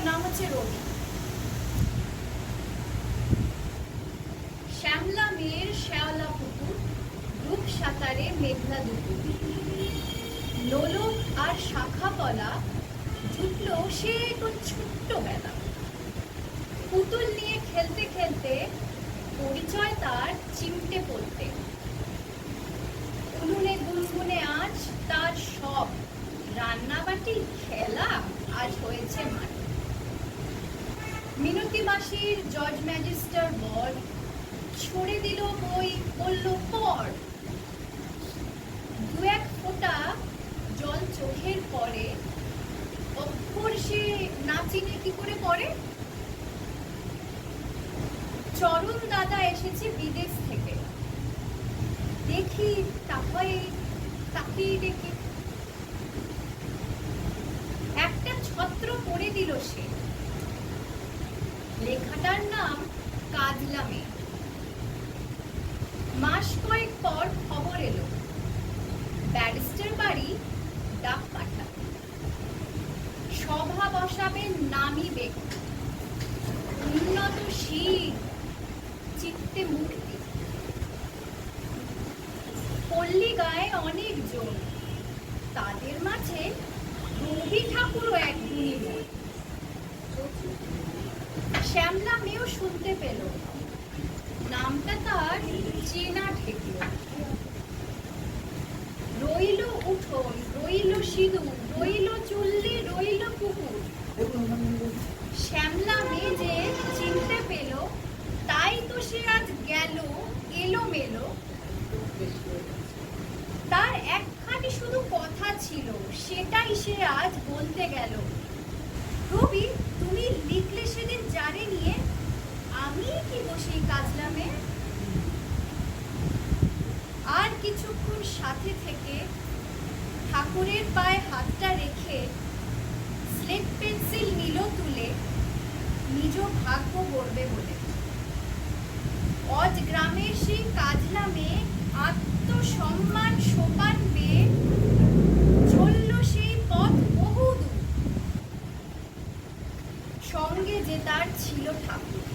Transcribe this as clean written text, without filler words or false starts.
নাম হচ্ছে রবি। শ্যামলা মেয়ের শ্যাওলা পুকুর, রূপ সাঁতারে মেঘলা দুপুর। লোলক আর শাখা পলা জুটল সে তো ছোট্ট বেলা। পুতুল নিয়ে খেলতে খেলতে পরিচয় তার চিমটে পড়তে। উনুনে গুনগুনে আজ তার সব, রান্নাবাটি খেলা আজ হয়েছে মাটি। মিনতি মাসির জজ ম্যাজিস্টার বর ছড়ে দিল বই, বলল পড়। দু এক ফোঁটা জল চোখের পরে, অক্ষর সে না চিনে কি করে পড়ে। চরণ দাদা এসেছে বিদেশ থেকে, দেখি তাকেই দেখি। একটা ছত্র পড়ে দিল সে, লেখাটার নাম কাজলা মেয়ে। মাস কয়েক পর খবর এলো, ব্যারিস্টার বাড়ি ডাক পাঠাবে। সভা বসাবেন নামি ব্যক্তি, উন্নত শীল চিত্তে মূর্তি। পল্লী গায়ে অনেক জন, তাদের মাঝে রবি ঠাকুরও এক গুণীজন। শ্যামলা মেয়েও শুনতে পেল, নামটা তার চেনা ঠেকল। রইল উঠোন, রইল সিঁদুর, রইল চুল্লি, রইল পুকুর। শ্যামলা মেয়ে যে চিনতে পেল, তাই তো সে আজ গেল এলোমেলো। তার একখানি শুধু কথা ছিল, সেটাই সে আজ বলতে গেল। রবি, তুমি লিখলে সেদিন জারে নিয়ে, আমি কি বসে কাজলা মেয়ে। আর কিছুক্ষণ সাথে থেকে ঠাকুরের পায়ে হাতটা রেখে স্লেট পেন্সিল নিল তুলে, নিজ ভাগ্য গড়বে বলে। অজ গ্রামের সেই কাজলা মেয়ে আত্মসম্মান সোপান পেয়ে চলল সেই পথ বহুদূর। সঙ্গে যে তার ছিল ঠাকুর।